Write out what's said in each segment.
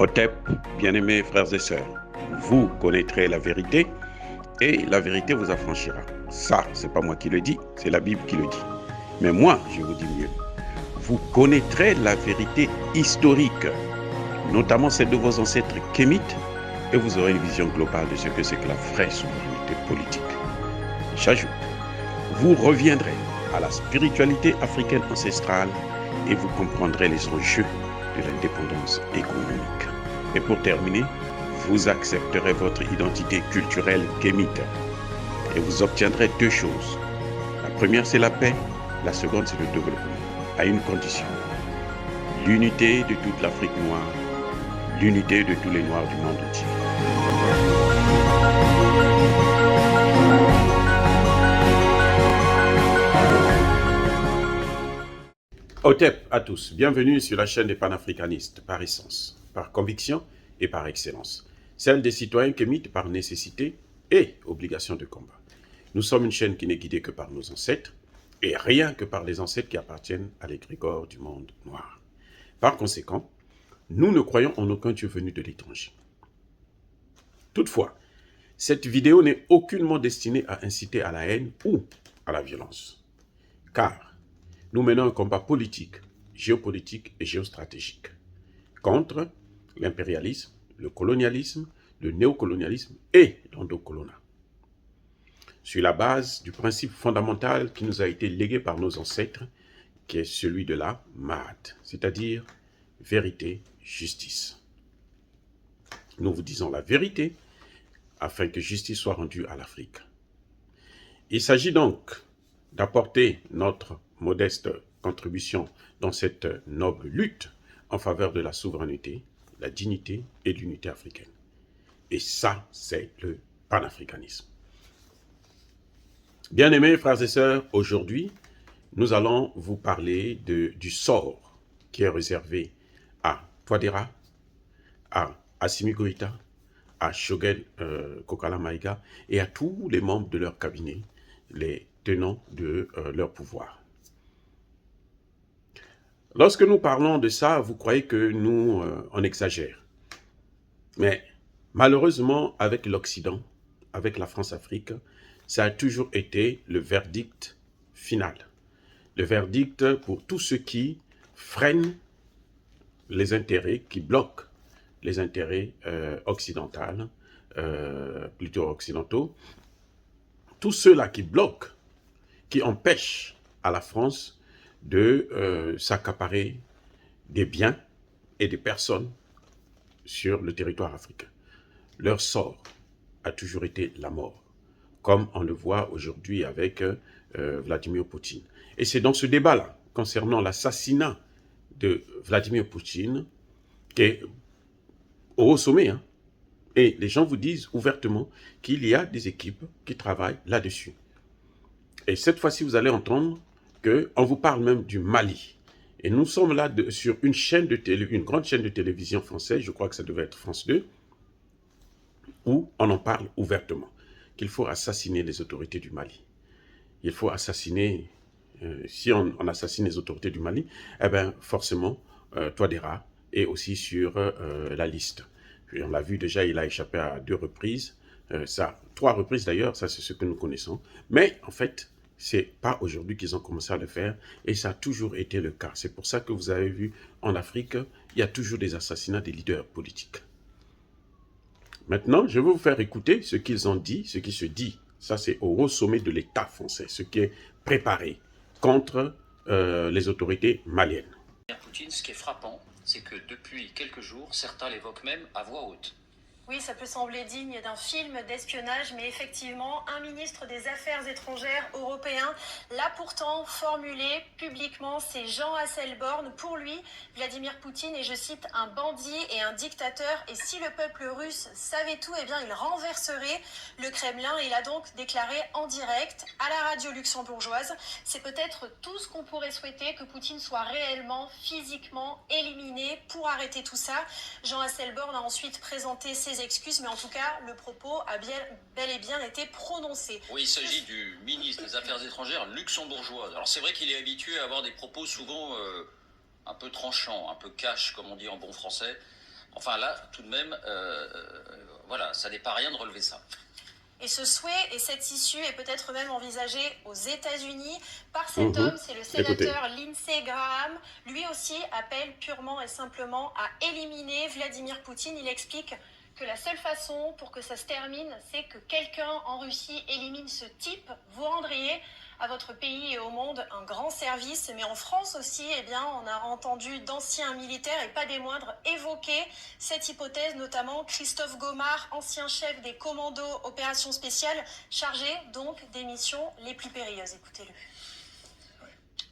Otep, bien-aimés frères et sœurs, vous connaîtrez la vérité et la vérité vous affranchira. Ça, c'est pas moi qui le dis, c'est la Bible qui le dit. Mais moi, je vous dis mieux. Vous connaîtrez la vérité historique, notamment celle de vos ancêtres kémites, et vous aurez une vision globale de ce que c'est que la vraie souveraineté politique. J'ajoute, vous reviendrez à la spiritualité africaine ancestrale et vous comprendrez les enjeux de l'indépendance économique. Et pour terminer, vous accepterez votre identité culturelle kémite et vous obtiendrez deux choses. La première, c'est la paix. La seconde, c'est le développement, à une condition. L'unité de toute l'Afrique noire, l'unité de tous les Noirs du monde entier. Otep à tous, bienvenue sur la chaîne des panafricanistes, par essence, par conviction et par excellence. Celle des citoyens kémites par nécessité et obligation de combat. Nous sommes une chaîne qui n'est guidée que par nos ancêtres, et rien que par les ancêtres qui appartiennent à l'égrégore du monde noir. Par conséquent, nous ne croyons en aucun Dieu venu de l'étranger. Toutefois, cette vidéo n'est aucunement destinée à inciter à la haine ou à la violence. Car nous menons un combat politique, géopolitique et géostratégique contre l'impérialisme, le colonialisme, le néocolonialisme et l'endocolonat. Sur la base du principe fondamental qui nous a été légué par nos ancêtres, qui est celui de la Maat, c'est-à-dire vérité, justice. Nous vous disons la vérité afin que justice soit rendue à l'Afrique. Il s'agit donc d'apporter notre modeste contribution dans cette noble lutte en faveur de la souveraineté, la dignité et l'unité africaine. Et ça, c'est le panafricanisme. Bien-aimés frères et sœurs, aujourd'hui, nous allons vous parler du sort qui est réservé à Touadéra, à Assimi Goïta, à Choguel Kokala Maïga et à tous les membres de leur cabinet, les tenants de leur pouvoir. Lorsque nous parlons de ça, vous croyez que nous, on exagère. Mais malheureusement, avec l'Occident, avec la France-Afrique, ça a toujours été le verdict final. Le verdict pour tous ceux qui freinent les intérêts, qui bloquent les intérêts plutôt occidentaux. Tous ceux-là qui bloquent, qui empêchent à la France de s'accaparer des biens et des personnes sur le territoire africain. Leur sort a toujours été la mort, comme on le voit aujourd'hui avec Vladimir Poutine. Et c'est dans ce débat-là, concernant l'assassinat de Vladimir Poutine, qui est au haut sommet, hein, et les gens vous disent ouvertement qu'il y a des équipes qui travaillent là-dessus. Et cette fois-ci, vous allez entendre qu'on vous parle même du Mali. Et nous sommes là sur une grande chaîne de télévision française, je crois que ça devait être France 2, où on en parle ouvertement, qu'il faut assassiner les autorités du Mali. Il faut assassiner, si on assassine les autorités du Mali, eh bien forcément, Touadéra est aussi sur la liste. Puis on l'a vu déjà, il a échappé à 2 reprises, 3 reprises d'ailleurs, ça c'est ce que nous connaissons. Mais en fait, c'est pas aujourd'hui qu'ils ont commencé à le faire et ça a toujours été le cas. C'est pour ça que vous avez vu en Afrique, il y a toujours des assassinats des leaders politiques. Maintenant, je vais vous faire écouter ce qu'ils ont dit, ce qui se dit. Ça, c'est au haut sommet de l'État français, ce qui est préparé contre les autorités maliennes. Poutine, ce qui est frappant, c'est que depuis quelques jours, certains l'évoquent même à voix haute. Oui, ça peut sembler digne d'un film d'espionnage, mais effectivement, un ministre des Affaires étrangères européen l'a pourtant formulé publiquement, c'est Jean Asselborn. Pour lui, Vladimir Poutine est, je cite, un bandit et un dictateur, et si le peuple russe savait tout, eh bien, il renverserait le Kremlin. Il a donc déclaré en direct à la radio luxembourgeoise. C'est peut-être tout ce qu'on pourrait souhaiter, que Poutine soit réellement, physiquement éliminé pour arrêter tout ça. Jean Asselborn a ensuite présenté ses excuses, mais en tout cas, le propos a bel et bien été prononcé. Oui, il s'agit du ministre des Affaires étrangères luxembourgeois. Alors c'est vrai qu'il est habitué à avoir des propos souvent un peu tranchants, un peu cash, comme on dit en bon français. Enfin là, tout de même, voilà, ça n'est pas rien de relever ça. Et ce souhait et cette issue est peut-être même envisagé aux États-Unis par cet homme, c'est le sénateur Lindsey Graham. Lui aussi appelle purement et simplement à éliminer Vladimir Poutine. Il explique que la seule façon pour que ça se termine, c'est que quelqu'un en Russie élimine ce type. Vous rendriez à votre pays et au monde un grand service. Mais en France aussi, eh bien, on a entendu d'anciens militaires, et pas des moindres, évoquer cette hypothèse, notamment Christophe Gomard, ancien chef des commandos opérations spéciales, chargé donc des missions les plus périlleuses. Écoutez-le.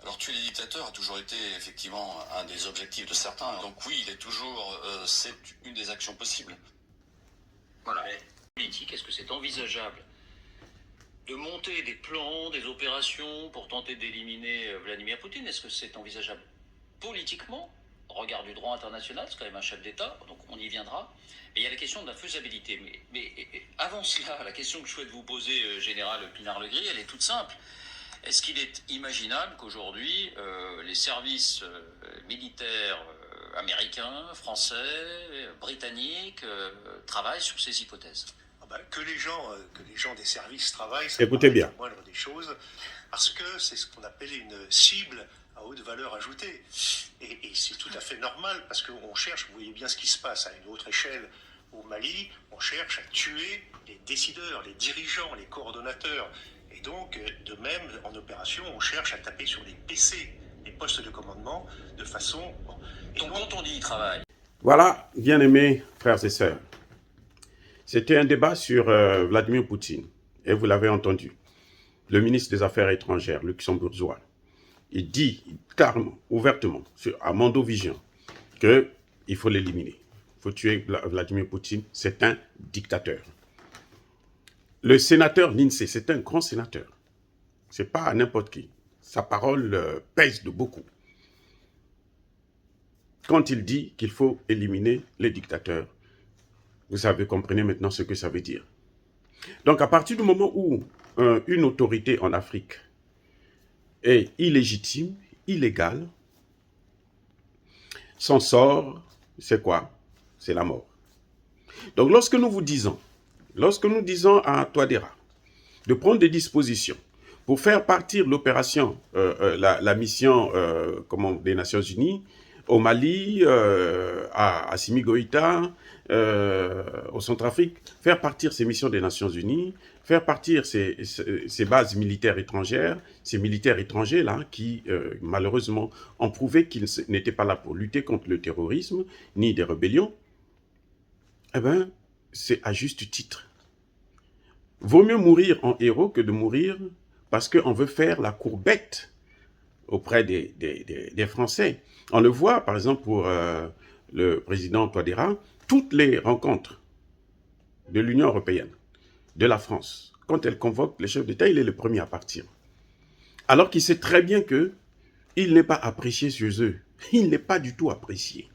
Alors tuer les dictateurs a toujours été effectivement un des objectifs de certains. Donc oui, il est toujours, c'est une des actions possibles. Voilà. Mais politique, est-ce que c'est envisageable de monter des plans, des opérations pour tenter d'éliminer Vladimir Poutine? Est-ce que c'est envisageable politiquement, au regard du droit international? C'est quand même un chef d'État, donc on y viendra. Mais il y a la question de la faisabilité. Mais avant cela, la question que je souhaite vous poser, Général Pinard-Legris, elle est toute simple. Est-ce qu'il est imaginable qu'aujourd'hui, les services militaires américains, français, britanniques travaillent sur ces hypothèses? Que les gens des services travaillent, écoutez bien, la moindre des choses, parce que c'est ce qu'on appelle une cible à haute valeur ajoutée. Et c'est tout à fait normal, parce qu'on cherche, vous voyez bien ce qui se passe à une autre échelle au Mali, on cherche à tuer les décideurs, les dirigeants, les coordonnateurs. Et donc, de même, en opération, on cherche à taper sur les PC, les postes de commandement, de façon... Donc quand on dit il travaille... Voilà, bien-aimés frères et sœurs, c'était un débat sur Vladimir Poutine, et vous l'avez entendu. Le ministre des Affaires étrangères, luxembourgeois, il dit clairement, ouvertement, à Mondovision, qu'il faut l'éliminer. Il faut tuer Vladimir Poutine, c'est un dictateur. Le sénateur Lindsey, c'est un grand sénateur. Ce n'est pas n'importe qui. Sa parole pèse de beaucoup. Quand il dit qu'il faut éliminer les dictateurs, vous savez, comprenez maintenant ce que ça veut dire. Donc, à partir du moment où une autorité en Afrique est illégitime, illégale, son sort, c'est quoi? C'est la mort. Donc, lorsque nous disons à Touadéra de prendre des dispositions pour faire partir l'opération, la mission des Nations Unies, au Mali, à Assimi Goïta, au Centrafrique, faire partir ces missions des Nations Unies, faire partir ces bases militaires étrangères, ces militaires étrangers-là qui, malheureusement, ont prouvé qu'ils n'étaient pas là pour lutter contre le terrorisme, ni des rébellions, eh bien, c'est à juste titre. Vaut mieux mourir en héros que de mourir parce qu'on veut faire la courbette auprès des Français. On le voit, par exemple, pour le président Touadéra, toutes les rencontres de l'Union européenne, de la France, quand elle convoque les chefs d'État, il est le premier à partir. Alors qu'il sait très bien qu'il n'est pas apprécié chez eux. Il n'est pas du tout apprécié.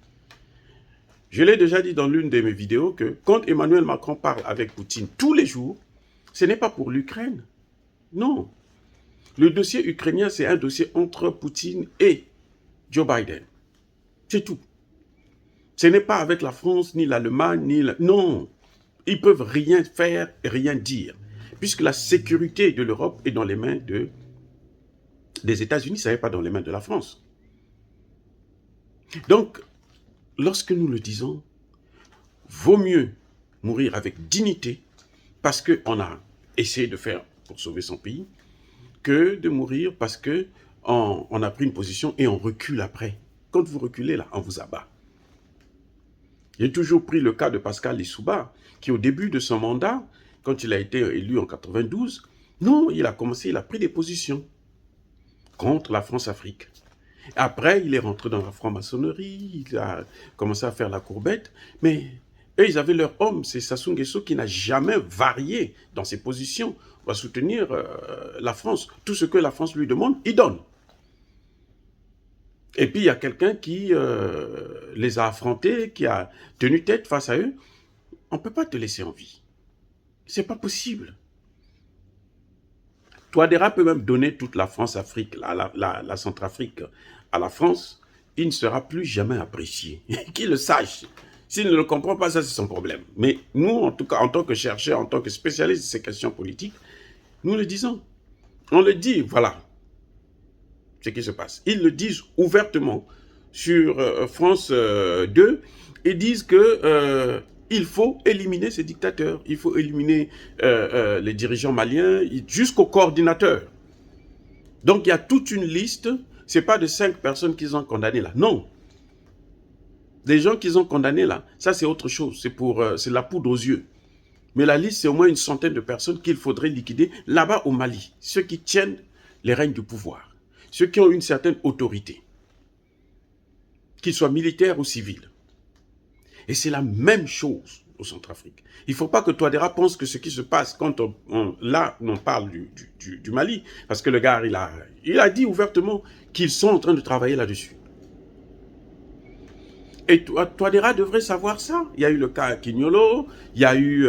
Je l'ai déjà dit dans l'une de mes vidéos que quand Emmanuel Macron parle avec Poutine tous les jours, ce n'est pas pour l'Ukraine. Non. Le dossier ukrainien, c'est un dossier entre Poutine et Joe Biden. C'est tout. Ce n'est pas avec la France, ni l'Allemagne, ni... Non. Ils ne peuvent rien faire et rien dire. Puisque la sécurité de l'Europe est dans les mains des États-Unis, ça n'est pas dans les mains de la France. Donc, lorsque nous le disons, vaut mieux mourir avec dignité parce qu'on a essayé de faire pour sauver son pays, que de mourir parce qu'on a pris une position et on recule après. Quand vous reculez, là, on vous abat. J'ai toujours pris le cas de Pascal Lissouba, qui au début de son mandat, quand il a été élu en 92, non, il a pris des positions contre la France-Afrique. Après, il est rentré dans la franc-maçonnerie, il a commencé à faire la courbette, mais eux, ils avaient leur homme, c'est Sassou Nguesso qui n'a jamais varié dans ses positions. On va soutenir la France. Tout ce que la France lui demande, il donne. Et puis, il y a quelqu'un qui les a affrontés, qui a tenu tête face à eux. On ne peut pas te laisser en vie. Ce n'est pas possible. Touadéra peut même donner toute la France-Afrique, la Centrafrique à la France. Il ne sera plus jamais apprécié. Qu'il le sache. S'il ne le comprend pas, ça c'est son problème. Mais nous, en tout cas, en tant que chercheurs, en tant que spécialistes de ces questions politiques, nous le disons. On le dit, voilà ce qui se passe. Ils le disent ouvertement sur France 2. Ils disent que il faut éliminer ces dictateurs. Il faut éliminer les dirigeants maliens jusqu'au coordinateur. Donc il y a toute une liste. Ce n'est pas de 5 personnes qu'ils ont condamnées là. Non. Les gens qu'ils ont condamnés là, ça c'est autre chose. C'est la poudre aux yeux. Mais la liste, c'est au moins une centaine de personnes qu'il faudrait liquider là-bas au Mali. Ceux qui tiennent les règnes du pouvoir. Ceux qui ont une certaine autorité. Qu'ils soient militaires ou civils. Et c'est la même chose au Centrafrique. Il ne faut pas que Touadéra pense que ce qui se passe quand on parle du Mali, parce que le gars, il a dit ouvertement qu'ils sont en train de travailler là-dessus. Et Touadéra devrait savoir ça. Il y a eu le cas Kignolo, il y a eu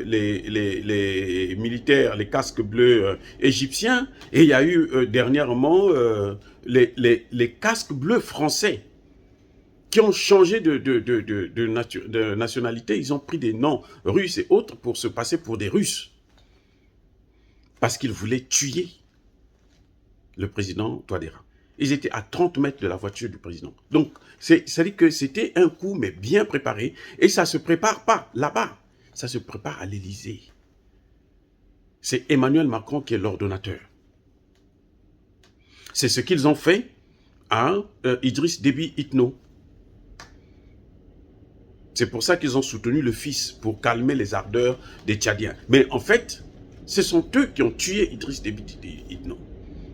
les militaires, les casques bleus égyptiens, et il y a eu dernièrement les casques bleus français qui ont changé de nationalité. Ils ont pris des noms russes et autres pour se passer pour des Russes. Parce qu'ils voulaient tuer le président Touadéra. Ils étaient à 30 mètres de la voiture du président. Donc, c'est-à-dire que c'était un coup, mais bien préparé. Et ça ne se prépare pas là-bas. Ça se prépare à l'Élysée. C'est Emmanuel Macron qui est l'ordonnateur. C'est ce qu'ils ont fait à Idriss Déby Itno. C'est pour ça qu'ils ont soutenu le fils, pour calmer les ardeurs des Tchadiens. Mais en fait, ce sont eux qui ont tué Idriss Déby Itno.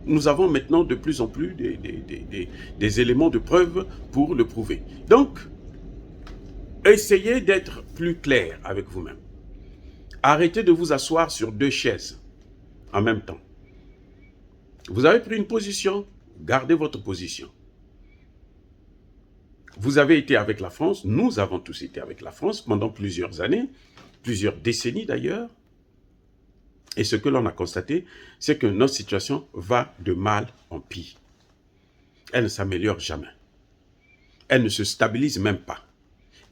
Nous avons maintenant de plus en plus des éléments de preuve pour le prouver. Donc, essayez d'être plus clair avec vous-même. Arrêtez de vous asseoir sur 2 chaises en même temps. Vous avez pris une position, gardez votre position. Vous avez été avec la France, nous avons tous été avec la France pendant plusieurs années, plusieurs décennies d'ailleurs. Et ce que l'on a constaté, c'est que notre situation va de mal en pire. Elle ne s'améliore jamais. Elle ne se stabilise même pas.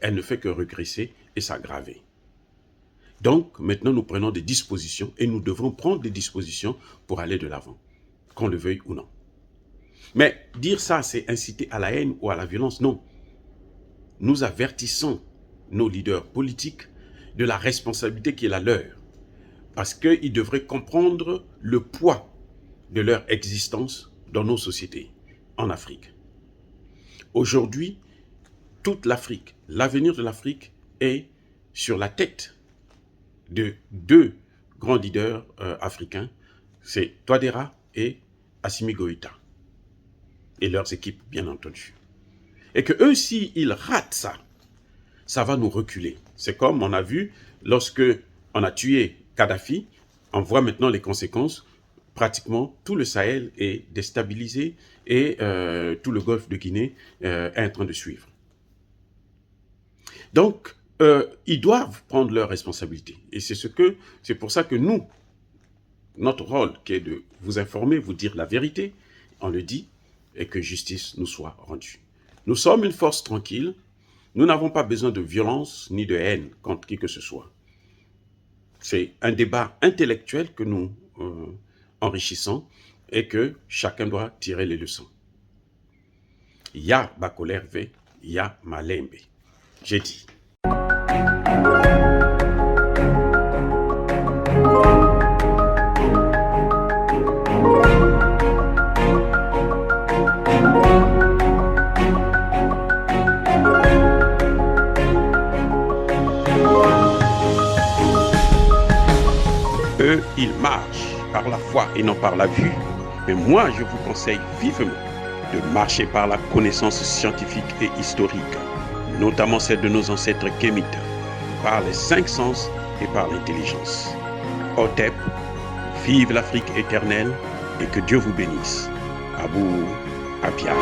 Elle ne fait que régresser et s'aggraver. Donc, maintenant, nous prenons des dispositions et nous devrons prendre des dispositions pour aller de l'avant, qu'on le veuille ou non. Mais dire ça, c'est inciter à la haine ou à la violence, non. Nous avertissons nos leaders politiques de la responsabilité qui est la leur. Parce qu'ils devraient comprendre le poids de leur existence dans nos sociétés, en Afrique. Aujourd'hui, toute l'Afrique, l'avenir de l'Afrique est sur la tête de 2 grands leaders africains, c'est Touadéra et Assimi Goïta. Et leurs équipes, bien entendu. Et que eux, s'ils ratent ça va nous reculer. C'est comme on a vu lorsque on a tué Kadhafi, on voit maintenant les conséquences. Pratiquement tout le Sahel est déstabilisé et tout le golfe de Guinée est en train de suivre. Donc, ils doivent prendre leurs responsabilités. Et c'est pour ça que nous, notre rôle qui est de vous informer, vous dire la vérité, on le dit, et que justice nous soit rendue. Nous sommes une force tranquille. Nous n'avons pas besoin de violence ni de haine contre qui que ce soit. C'est un débat intellectuel que nous enrichissons et que chacun doit tirer les leçons. Ya Bakolerve, ya Malembe. J'ai dit. Eux, ils marchent par la foi et non par la vue. Mais moi, je vous conseille vivement de marcher par la connaissance scientifique et historique, notamment celle de nos ancêtres kémites, par les 5 sens et par l'intelligence. Otep, vive l'Afrique éternelle et que Dieu vous bénisse. Abou Apia.